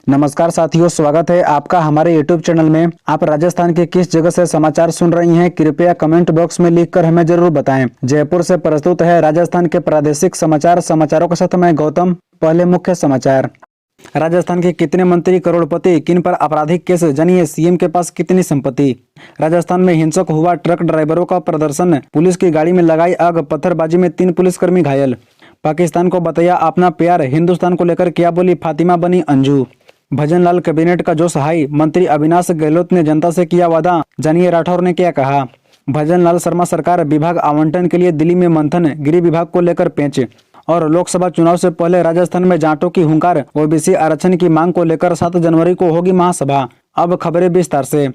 नमस्कार साथियों, स्वागत है आपका हमारे YouTube चैनल में। आप राजस्थान के किस जगह से समाचार सुन रही हैं, कृपया कमेंट बॉक्स में लिखकर हमें जरूर बताएं। जयपुर से प्रस्तुत है राजस्थान के प्रादेशिक समाचारों के साथ मैं गौतम। पहले मुख्य समाचार। राजस्थान के कितने मंत्री करोड़पति, किन पर आपराधिक केस, जानिए सीएम के पास कितनी संपत्ति। राजस्थान में हिंसक हुआ ट्रक ड्राइवरों का प्रदर्शन, पुलिस की गाड़ी में लगाई आग, पत्थरबाजी में 3 पुलिसकर्मी घायल। पाकिस्तान को बताया अपना प्यार, हिंदुस्तान को लेकर क्या बोली फातिमा बनी अंजू। भजनलाल कैबिनेट का जोश हाई, मंत्री अविनाश गहलोत ने जनता से किया वादा, जानिए राठौर ने क्या कहा। भजनलाल शर्मा सरकार विभाग आवंटन के लिए दिल्ली में मंथन, गृह विभाग को लेकर पेंच। और लोकसभा चुनाव से पहले राजस्थान में जाटों की हुंकार, ओबीसी आरक्षण की मांग को लेकर 7 जनवरी को होगी महासभा। अब खबरें विस्तार से।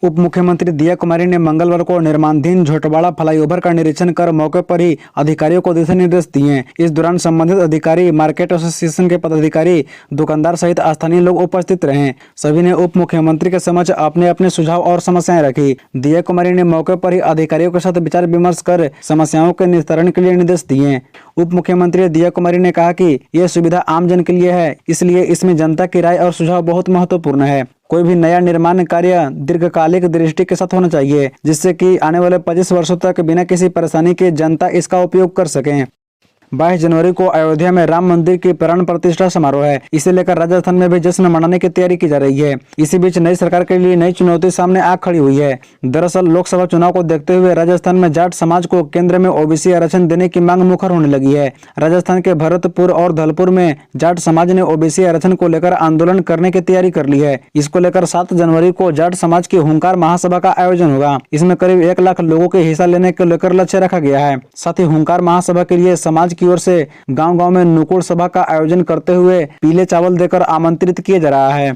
उप मुख्यमंत्री दिया कुमारी ने मंगलवार को निर्माणाधीन झोटवाड़ा फ्लाईओवर का निरीक्षण कर मौके पर ही अधिकारियों को दिशा निर्देश दिए। इस दौरान संबंधित अधिकारी, मार्केट एसोसिएशन के पदाधिकारी, दुकानदार सहित स्थानीय लोग उपस्थित रहे। सभी ने उप मुख्यमंत्री के समक्ष अपने अपने सुझाव और समस्याएं रखी। दिया कुमारी ने मौके पर ही अधिकारियों के साथ विचार विमर्श कर समस्याओं के निस्तारण के लिए निर्देश दिए। उप मुख्यमंत्री दिया कुमारी ने कहा कि यह सुविधा आम जन के लिए है, इसलिए इसमें जनता की राय और सुझाव बहुत महत्वपूर्ण है। कोई भी नया निर्माण कार्य दीर्घकालिक दृष्टि के साथ होना चाहिए, जिससे कि आने वाले 25 वर्षों तक बिना किसी परेशानी के जनता इसका उपयोग कर सके। 22 जनवरी को अयोध्या में राम मंदिर की प्राण प्रतिष्ठा समारोह है। इसे लेकर राजस्थान में भी जश्न मनाने की तैयारी की जा रही है। इसी बीच नई सरकार के लिए नई चुनौती सामने आ खड़ी हुई है। दरअसल लोकसभा चुनाव को देखते हुए राजस्थान में जाट समाज को केंद्र में ओबीसी आरक्षण देने की मांग मुखर होने लगी है। राजस्थान के भरतपुर और धौलपुर में जाट समाज ने ओबीसी आरक्षण को लेकर आंदोलन करने की तैयारी कर ली है। इसको लेकर 7 जनवरी को जाट समाज की हुंकार महासभा का आयोजन होगा। इसमें करीब 1 लाख लोगों के हिस्सा लेने को लेकर लक्ष्य रखा गया है। साथ ही हुंकार महासभा के लिए समाज की ओर से गांव-गांव में नुक्कड़ सभा का आयोजन करते हुए पीले चावल देकर आमंत्रित किया जा रहा है।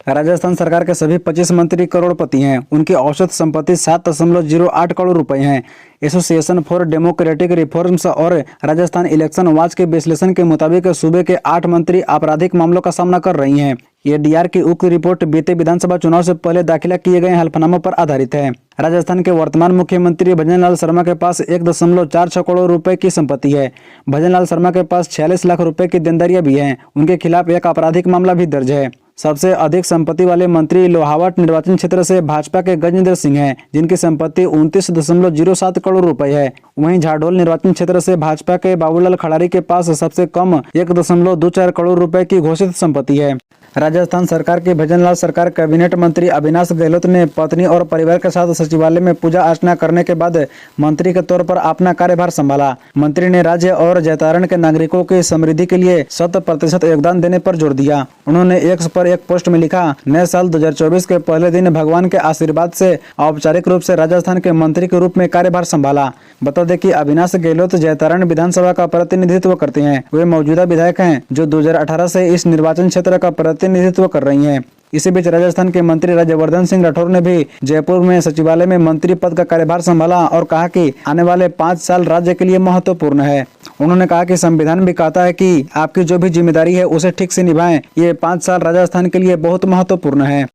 राजस्थान सरकार के सभी 25 मंत्री करोड़पति हैं। उनकी औसत संपत्ति 7.08 करोड़ रुपए है। एसोसिएशन फॉर डेमोक्रेटिक रिफॉर्म्स और राजस्थान इलेक्शन वॉच के विश्लेषण के मुताबिक सूबे के 8 मंत्री आपराधिक मामलों का सामना कर रही हैं। एडीआर की उक्त रिपोर्ट बीते विधानसभा चुनाव से पहले दाखिला किए गए हलफनामों पर आधारित है। राजस्थान के वर्तमान मुख्यमंत्री भजनलाल शर्मा के पास 1.46 करोड़ रुपए की संपत्ति है। भजनलाल शर्मा के पास 46 लाख रुपए की देनदारियां भी हैं। उनके खिलाफ एक आपराधिक मामला भी दर्ज है। सबसे अधिक संपत्ति वाले मंत्री लोहावट निर्वाचन क्षेत्र से भाजपा के गजेंद्र सिंह हैं, जिनकी संपत्ति 29.07 करोड़ रुपए है। वहीं झाडोल निर्वाचन क्षेत्र से भाजपा के बाबूलाल खड़ारी के पास सबसे कम 1.24 करोड़ रुपए की घोषित संपत्ति है। राजस्थान सरकार के भजनलाल सरकार कैबिनेट मंत्री अविनाश गहलोत ने पत्नी और परिवार के साथ सचिवालय में पूजा अर्चना करने के बाद मंत्री के तौर पर अपना कार्यभार संभाला। मंत्री ने राज्य और जैतारण के नागरिकों की समृद्धि के लिए 100% योगदान देने पर जोर दिया। उन्होंने एक्स पर एक पोस्ट में लिखा, नए साल 2024 के पहले दिन भगवान के आशीर्वाद से औपचारिक रूप से राजस्थान के मंत्री के रूप में कार्यभार संभाला। बता दें कि अविनाश गहलोत जैतारण विधानसभा का प्रतिनिधित्व करते हैं। वे मौजूदा विधायक हैं जो 2018 से इस निर्वाचन क्षेत्र का प्रतिनिधित्व कर रही हैं। इसी बीच राजस्थान के मंत्री राज्यवर्धन सिंह राठौर ने भी जयपुर में सचिवालय में मंत्री पद का कार्यभार संभाला और कहा कि आने वाले 5 साल राज्य के लिए महत्वपूर्ण है। उन्होंने कहा कि संविधान भी कहता है कि आपकी जो भी जिम्मेदारी है उसे ठीक से निभाएं। ये 5 साल राजस्थान के लिए बहुत महत्वपूर्ण है।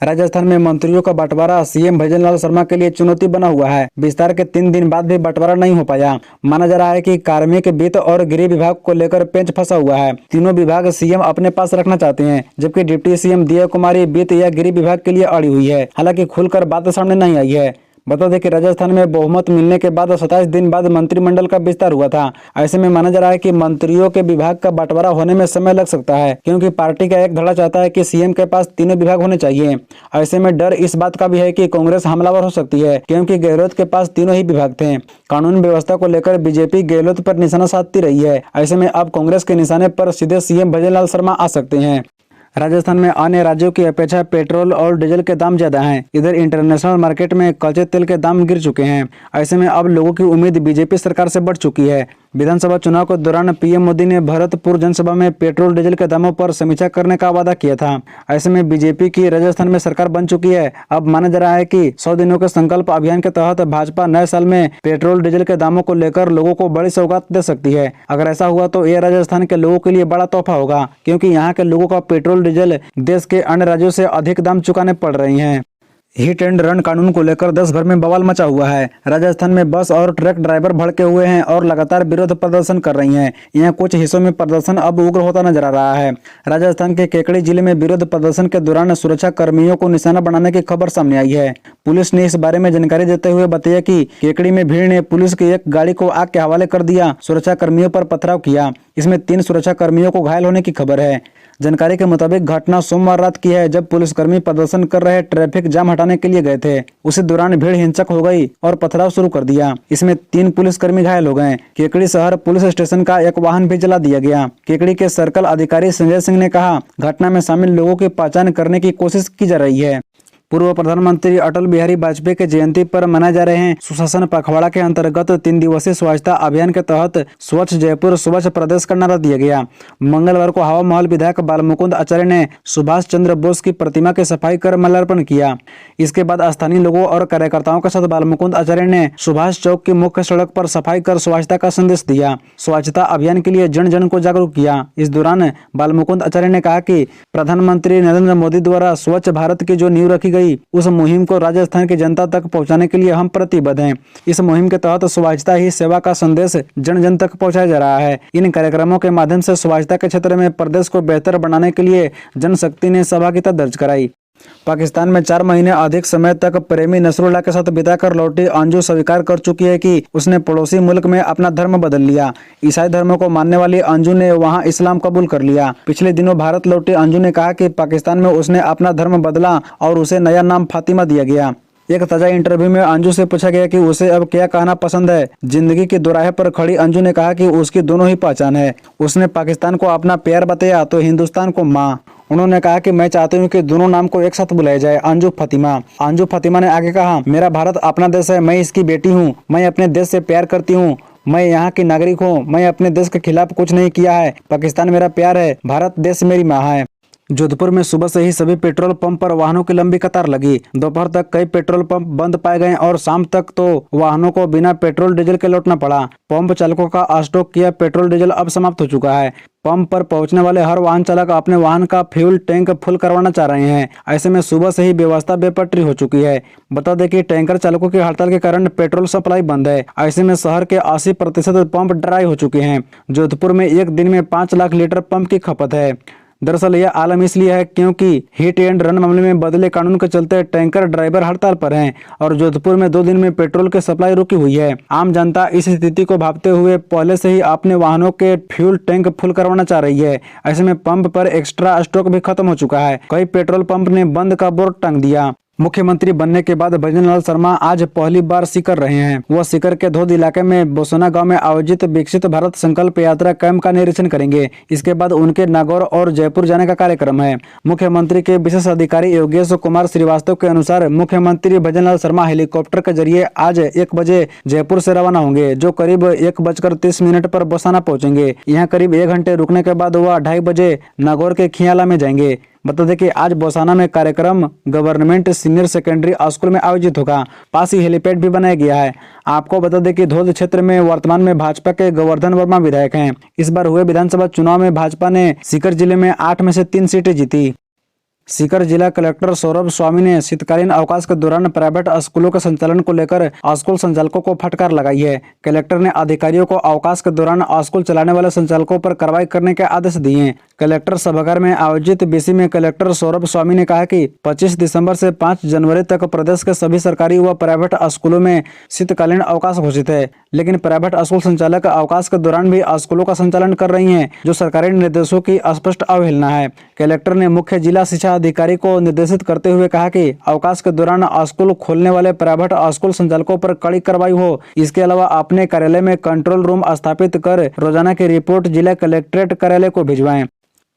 राजस्थान में मंत्रियों का बंटवारा सीएम भजनलाल शर्मा के लिए चुनौती बना हुआ है। विस्तार के 3 दिन बाद भी बंटवारा नहीं हो पाया। माना जा रहा है कि कार्मिक, वित्त और गृह विभाग को लेकर पेंच फंसा हुआ है। तीनों विभाग सीएम अपने पास रखना चाहते हैं, जबकि डिप्टी सीएम दिया कुमारी वित्त या गृह विभाग के लिए अड़ी हुई है। हालांकि खुलकर बात सामने नहीं आई है। बता दें कि राजस्थान में बहुमत मिलने के बाद 27 दिन बाद मंत्रिमंडल का विस्तार हुआ था। ऐसे में माना जा रहा है कि मंत्रियों के विभाग का बंटवारा होने में समय लग सकता है, क्योंकि पार्टी का एक धड़ा चाहता है कि सीएम के पास तीनों विभाग होने चाहिए। ऐसे में डर इस बात का भी है कि कांग्रेस हमलावर हो सकती है, क्योंकि गहलोत के पास तीनों ही विभाग थे। कानून व्यवस्था को लेकर बीजेपी गहलोत पर निशाना साधती रही है। ऐसे में अब कांग्रेस के निशाने पर सीधे सीएम भजनलाल शर्मा आ सकते हैं। राजस्थान में अन्य राज्यों की अपेक्षा पेट्रोल और डीजल के दाम ज्यादा हैं। इधर इंटरनेशनल मार्केट में कच्चे तेल के दाम गिर चुके हैं। ऐसे में अब लोगों की उम्मीद बीजेपी सरकार से बढ़ चुकी है। विधानसभा चुनाव के दौरान पीएम मोदी ने भरतपुर जनसभा में पेट्रोल डीजल के दामों पर समीक्षा करने का वादा किया था। ऐसे में बीजेपी की राजस्थान में सरकार बन चुकी है। अब माना जा रहा है कि 100 दिनों के संकल्प अभियान के तहत भाजपा नए साल में पेट्रोल डीजल के दामों को लेकर लोगों को बड़ी सौगात दे सकती है। अगर ऐसा हुआ तो यह राजस्थान के लोगों के लिए बड़ा तोहफा होगा, क्योंकि यहाँ के लोगों का पेट्रोल डीजल देश के अन्य राज्यों से अधिक दाम चुकाने पड़ रहे हैं। हिट एंड रन कानून को लेकर देश भर में बवाल मचा हुआ है। राजस्थान में बस और ट्रक ड्राइवर भड़के हुए हैं और लगातार विरोध प्रदर्शन कर रही हैं। यहाँ कुछ हिस्सों में प्रदर्शन अब उग्र होता नजर आ रहा है। राजस्थान के केकड़ी जिले में विरोध प्रदर्शन के दौरान सुरक्षा कर्मियों को निशाना बनाने की खबर सामने आई है। पुलिस ने इस बारे में जानकारी देते हुए बताया कि केकड़ी में भीड़ ने पुलिस की एक गाड़ी को आग के हवाले कर दिया, सुरक्षा कर्मियों पर पथराव किया। इसमें 3 सुरक्षा कर्मियों को घायल होने की खबर है। जानकारी के मुताबिक घटना सोमवार रात की है, जब पुलिसकर्मी प्रदर्शन कर रहे ट्रैफिक जाम हटाने के लिए गए थे। उसी दौरान भीड़ हिंसक हो गई और पथराव शुरू कर दिया। इसमें 3 पुलिसकर्मी घायल हो गए। केकड़ी शहर पुलिस स्टेशन का एक वाहन भी जला दिया गया। केकड़ी के सर्कल अधिकारी संजय सिंह ने कहा, घटना में शामिल लोगों की पहचान करने की कोशिश की जा रही है। पूर्व प्रधानमंत्री अटल बिहारी वाजपेयी के जयंती पर मनाए जा रहे हैं सुशासन पखवाड़ा के अंतर्गत 3 दिवसीय स्वच्छता अभियान के तहत स्वच्छ जयपुर स्वच्छ प्रदेश का नारा दिया गया। मंगलवार को हवा महल विधायक बालमुकुंद आचार्य ने सुभाष चंद्र बोस की प्रतिमा की सफाई कर माल्यार्पण किया। इसके बाद स्थानीय लोगों और कार्यकर्ताओं के साथ बालमुकुंद आचार्य ने सुभाष चौक की मुख्य सड़क पर सफाई कर स्वच्छता का संदेश दिया। स्वच्छता अभियान के लिए जन जन को जागरूक किया। इस दौरान बालमुकुंद आचार्य ने कहा कि प्रधानमंत्री नरेंद्र मोदी द्वारा स्वच्छ भारत की जो नींव रखी गई, उस मुहिम को राजस्थान की जनता तक पहुंचाने के लिए हम प्रतिबद्ध हैं। इस मुहिम के तहत स्वच्छता ही सेवा का संदेश जन जन तक पहुंचाया जा रहा है। इन कार्यक्रमों के माध्यम से स्वच्छता के क्षेत्र में प्रदेश को बेहतर बनाने के लिए जनशक्ति ने सहभागिता दर्ज कराई। पाकिस्तान में 4 महीने अधिक समय तक प्रेमी नसरुल्लाह के साथ बिताकर लौटी अंजू स्वीकार कर चुकी है कि उसने पड़ोसी मुल्क में अपना धर्म बदल लिया। ईसाई धर्म को मानने वाली अंजू ने वहां इस्लाम कबूल कर लिया। पिछले दिनों भारत लौटी अंजू ने कहा कि पाकिस्तान में उसने अपना धर्म बदला और उसे नया नाम फातिमा दिया गया। एक ताजा इंटरव्यू में अंजू से पूछा गया कि उसे अब क्या कहना पसंद है। जिंदगी के दोराहे पर खड़ी अंजू ने कहा कि उसकी दोनों ही पहचान है। उसने पाकिस्तान को अपना प्यार बताया तो हिंदुस्तान को माँ। उन्होंने कहा कि मैं चाहती हूँ कि दोनों नाम को एक साथ बुलाया जाए, अंजू फातिमा। अंजू फातिमा ने आगे कहा, मेरा भारत अपना देश है, मैं इसकी बेटी हूँ, मैं अपने देश से प्यार करती हूँ, मैं यहाँ की नागरिक हूँ, मैं अपने देश के खिलाफ कुछ नहीं किया है। पाकिस्तान मेरा प्यार है, भारत देश मेरी माँ है। जोधपुर में सुबह से ही सभी पेट्रोल पंप पर वाहनों की लंबी कतार लगी। दोपहर तक कई पेट्रोल पंप बंद पाए गए और शाम तक तो वाहनों को बिना पेट्रोल डीजल के लौटना पड़ा। पंप चालकों का स्टॉक किया पेट्रोल डीजल अब समाप्त हो चुका है। पंप पर पहुंचने वाले हर वाहन चालक अपने वाहन का फ्यूल टैंक फुल करवाना चाह रहे हैं। ऐसे में सुबह से ही व्यवस्था बेपटरी हो चुकी है। बता दें कि टैंकर चालकों की हड़ताल के कारण पेट्रोल सप्लाई बंद है। ऐसे में शहर के 80% पंप ड्राई हो चुके हैं। जोधपुर में एक दिन में 5 लाख लीटर पंप की खपत है। दरअसल यह आलम इसलिए है क्योंकि हिट एंड रन मामले में बदले कानून के चलते टैंकर ड्राइवर हड़ताल पर हैं और जोधपुर में 2 दिन में पेट्रोल की सप्लाई रुकी हुई है। आम जनता इस स्थिति को भांपते हुए पहले से ही अपने वाहनों के फ्यूल टैंक फुल करवाना चाह रही है। ऐसे में पंप पर एक्स्ट्रा स्टॉक भी खत्म हो चुका है। कई पेट्रोल पंप ने बंद का बोर्ड टांग दिया। मुख्यमंत्री बनने के बाद भजनलाल शर्मा आज पहली बार सीकर रहे हैं। वह सीकर के धोद इलाके में बोसना गांव में आयोजित विकसित भारत संकल्प यात्रा कैंप का निरीक्षण करेंगे। इसके बाद उनके नागौर और जयपुर जाने का कार्यक्रम है। मुख्यमंत्री के विशेष अधिकारी योगेश कुमार श्रीवास्तव के अनुसार मुख्यमंत्री भजनलाल शर्मा हेलीकॉप्टर के जरिए आज 1 बजे जयपुर से रवाना होंगे, जो करीब 1:30 पर बोसाना पहुंचेंगे। यहाँ करीब 1 घंटे रुकने के बाद वह 2:30 बजे नागौर के खियाला में जाएंगे। बता दें कि आज बोसाना में कार्यक्रम गवर्नमेंट सीनियर सेकेंडरी स्कूल में आयोजित होगा। पास ही हेलीपैड भी बनाया गया है। आपको बता दें कि धोद क्षेत्र में वर्तमान में भाजपा के गोवर्धन वर्मा विधायक हैं। इस बार हुए विधानसभा चुनाव में भाजपा ने सीकर जिले में 8 में से 3 सीटें जीती। सीकर जिला कलेक्टर सौरभ स्वामी ने शीतकालीन अवकाश के दौरान प्राइवेट स्कूलों के संचालन को लेकर स्कूल संचालकों को फटकार लगाई है। कलेक्टर ने अधिकारियों को अवकाश के दौरान स्कूल चलाने वाले संचालकों पर कार्रवाई करने के आदेश दिए। कलेक्टर सभागार में आयोजित बीसी में कलेक्टर सौरभ स्वामी ने कहा कि 25 दिसंबर से 5 जनवरी तक प्रदेश के सभी सरकारी व प्राइवेट स्कूलों में शीतकालीन अवकाश घोषित है, लेकिन प्राइवेट स्कूल संचालक अवकाश के दौरान भी स्कूलों का संचालन कर रही हैं, जो सरकारी निर्देशों की स्पष्ट अवहेलना है। कलेक्टर ने मुख्य जिला शिक्षा अधिकारी को निर्देशित करते हुए कहा कि अवकाश के दौरान स्कूल खोलने वाले प्राइवेट स्कूल संचालकों पर कड़ी कार्रवाई हो। इसके अलावा अपने कार्यालय में कंट्रोल रूम स्थापित कर रोजाना की रिपोर्ट जिला कलेक्ट्रेट कार्यालय को भिजवाएं।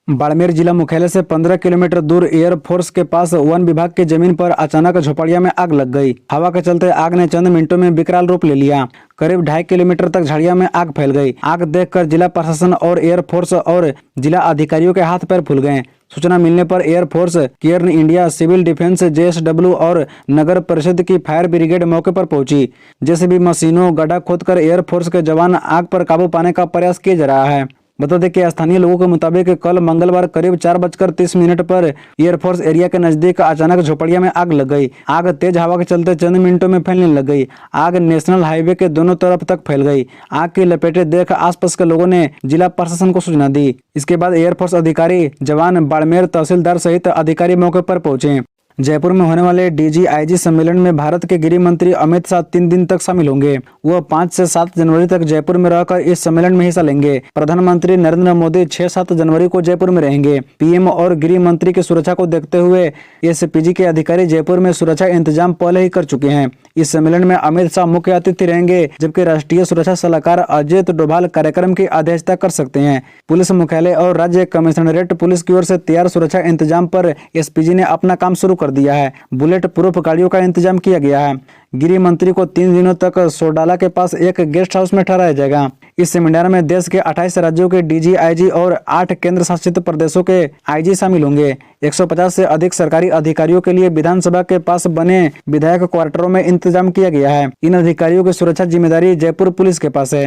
बाड़मेर जिला मुख्यालय से 15 किलोमीटर दूर एयरफोर्स के पास वन विभाग की जमीन पर अचानक झोपड़िया में आग लग गई। हवा के चलते आग ने चंद मिनटों में विकराल रूप ले लिया। करीब 2.5 किलोमीटर तक झाड़िया में आग फैल गई। आग देखकर जिला प्रशासन और एयरफोर्स और जिला अधिकारियों के हाथ पैर फूल गए। सूचना मिलने पर air force, care India, civil defence, JSW और नगर परिषद की फायर ब्रिगेड मौके पर पहुंची। जेसीबी मशीनों गड्ढा खोदकर एयरफोर्स के जवान आग पर काबू पाने का प्रयास किया जा रहा है। बता दें कि स्थानीय लोगों के मुताबिक कल मंगलवार करीब 4:30 पर एयरफोर्स एरिया के नजदीक अचानक झोपड़िया में आग लग गई। आग तेज हवा के चलते चंद मिनटों में फैलने लग गई। आग नेशनल हाईवे के दोनों तरफ तक फैल गई। आग की लपेटें देख आसपास के लोगों ने जिला प्रशासन को सूचना दी। इसके बाद एयरफोर्स अधिकारी, जवान, बाड़मेर तहसीलदार सहित अधिकारी मौके पर पहुंचे। जयपुर में होने वाले DGIG सम्मेलन में भारत के गृह मंत्री अमित शाह 3 दिन तक शामिल होंगे। वह 5 से 7 जनवरी तक जयपुर में रहकर इस सम्मेलन में हिस्सा लेंगे। प्रधानमंत्री नरेंद्र मोदी 6-7 जनवरी को जयपुर में रहेंगे। PM और गृह मंत्री की सुरक्षा को देखते हुए SPG के अधिकारी जयपुर में सुरक्षा इंतजाम पहले ही कर चुके हैं। इस सम्मेलन में अमित शाह मुख्य अतिथि रहेंगे, जबकि राष्ट्रीय सुरक्षा सलाहकार अजित डोभाल कार्यक्रम की अध्यक्षता कर सकते हैं। पुलिस मुख्यालय और राज्य कमिश्नरेट पुलिस की ओर से तैयार सुरक्षा इंतजाम पर SPG ने अपना काम शुरू कर दिया है। बुलेट प्रूफ गाड़ियों का इंतजाम किया गया है। गृह मंत्री को 3 दिनों तक सोडाला के पास एक गेस्ट हाउस में ठहराया जाएगा। इस सेमिनार में देश के 28 राज्यों के DGIG और 8 केंद्र शासित प्रदेशों के IG शामिल होंगे। 150 से अधिक सरकारी अधिकारियों के लिए विधानसभा के पास बने विधायक क्वार्टरों में इंतजाम किया गया है। इन अधिकारियों की सुरक्षा जिम्मेदारी जयपुर पुलिस के पास है।